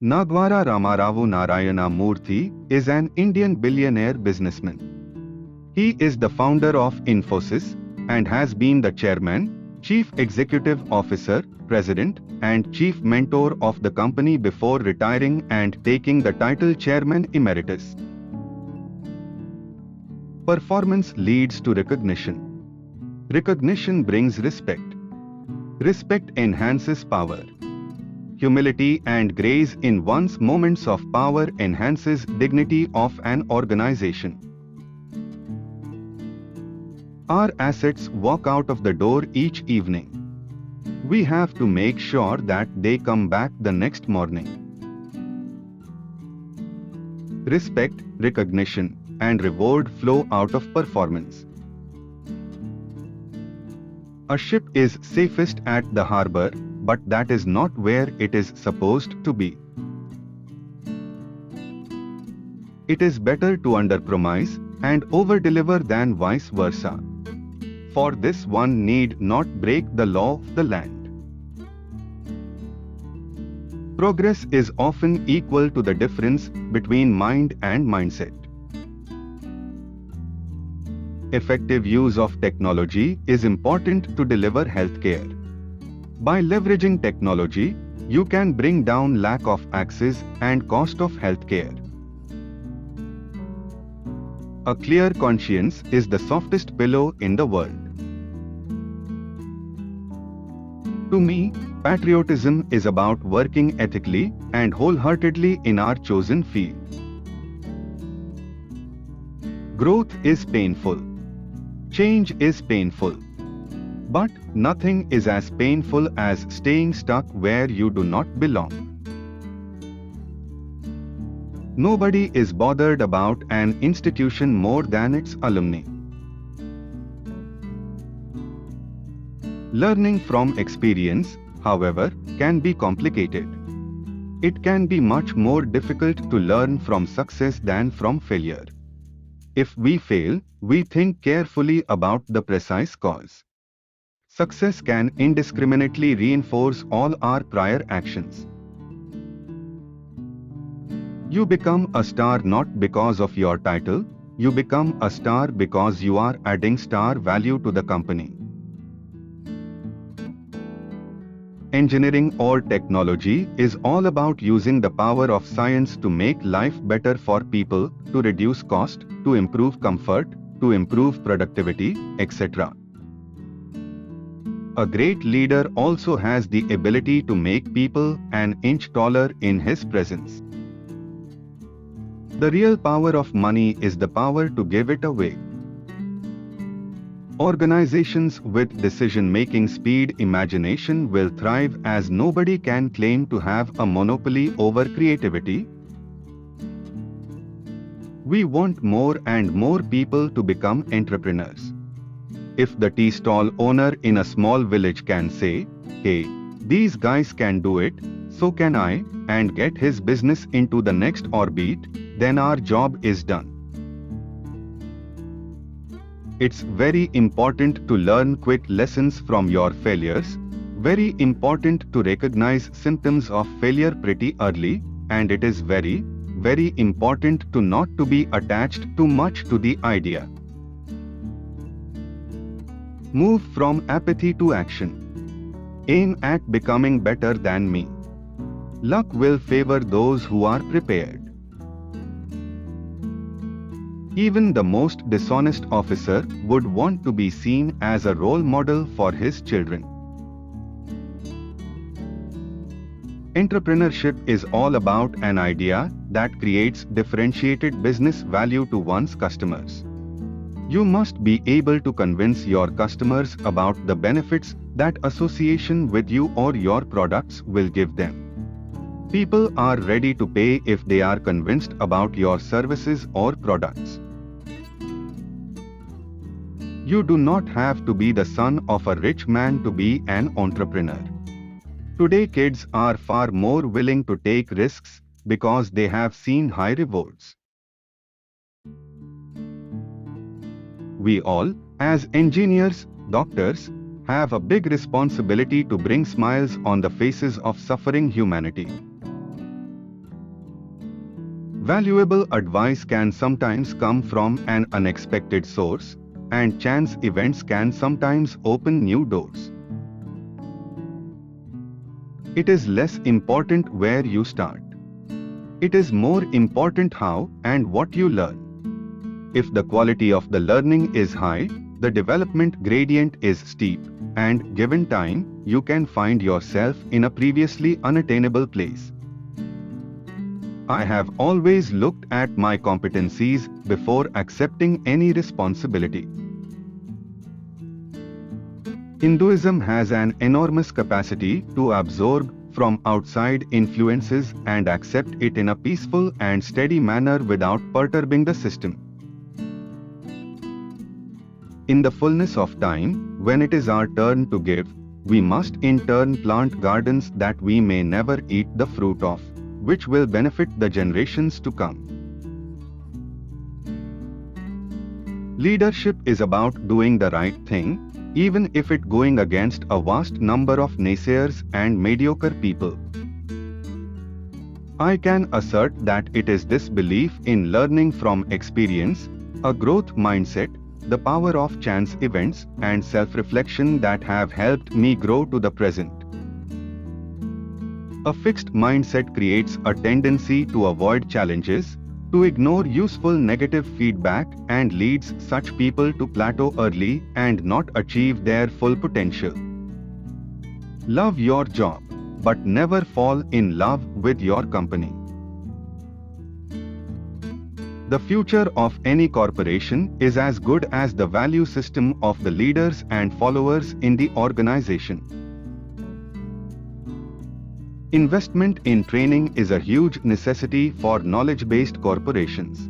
Nagavara Ramarao Narayana Murthy is an Indian billionaire businessman. He is the founder of Infosys and has been the chairman, chief executive officer, president, and chief mentor of the company before retiring and taking the title chairman emeritus. Performance leads to recognition. Recognition brings respect. Respect enhances power. Humility and grace in one's moments of power enhances dignity of an organization. Our assets walk out of the door each evening. We have to make sure that they come back the next morning. Respect, recognition, and reward flow out of performance. A ship is safest at the harbor, but that is not where it is supposed to be. It is better to underpromise and overdeliver than vice versa. For this one need not break the law of the land. Progress is often equal to the difference between mind and mindset. Effective use of technology is important to deliver healthcare. By leveraging technology, you can bring down lack of access and cost of healthcare. A clear conscience is the softest pillow in the world. To me, patriotism is about working ethically and wholeheartedly in our chosen field. Growth is painful. Change is painful. But nothing is as painful as staying stuck where you do not belong. Nobody is bothered about an institution more than its alumni. Learning from experience, however, can be complicated. It can be much more difficult to learn from success than from failure. If we fail, we think carefully about the precise cause. Success can indiscriminately reinforce all our prior actions. You become a star not because of your title, you become a star because you are adding star value to the company. Engineering or technology is all about using the power of science to make life better for people, to reduce cost, to improve comfort, to improve productivity, etc. A great leader also has the ability to make people an inch taller in his presence. The real power of money is the power to give it away. Organizations with decision-making speed imagination will thrive as nobody can claim to have a monopoly over creativity. We want more and more people to become entrepreneurs. If the tea stall owner in a small village can say, "Hey, these guys can do it, so can I," and get his business into the next orbit, then our job is done. It's very important to learn quick lessons from your failures, very important to recognize symptoms of failure pretty early, and it is very, very important to not to be attached too much to the idea. Move from apathy to action. Aim at becoming better than me. Luck will favor those who are prepared. Even the most dishonest officer would want to be seen as a role model for his children. Entrepreneurship is all about an idea that creates differentiated business value to one's customers. You must be able to convince your customers about the benefits that association with you or your products will give them. People are ready to pay if they are convinced about your services or products. You do not have to be the son of a rich man to be an entrepreneur. Today kids are far more willing to take risks because they have seen high rewards. We all, as engineers, doctors, have a big responsibility to bring smiles on the faces of suffering humanity. Valuable advice can sometimes come from an unexpected source, and chance events can sometimes open new doors. It is less important where you start. It is more important how and what you learn. If the quality of the learning is high, the development gradient is steep, and given time, you can find yourself in a previously unattainable place. I have always looked at my competencies before accepting any responsibility. Hinduism has an enormous capacity to absorb from outside influences and accept it in a peaceful and steady manner without perturbing the system. In the fullness of time, when it is our turn to give, we must in turn plant gardens that we may never eat the fruit of, which will benefit the generations to come. Leadership is about doing the right thing, even if it going against a vast number of naysayers and mediocre people. I can assert that it is this belief in learning from experience, a growth mindset, the power of chance events, and self-reflection that have helped me grow to the present. A fixed mindset creates a tendency to avoid challenges, to ignore useful negative feedback, and leads such people to plateau early and not achieve their full potential. Love your job, but never fall in love with your company. The future of any corporation is as good as the value system of the leaders and followers in the organization. Investment in training is a huge necessity for knowledge-based corporations.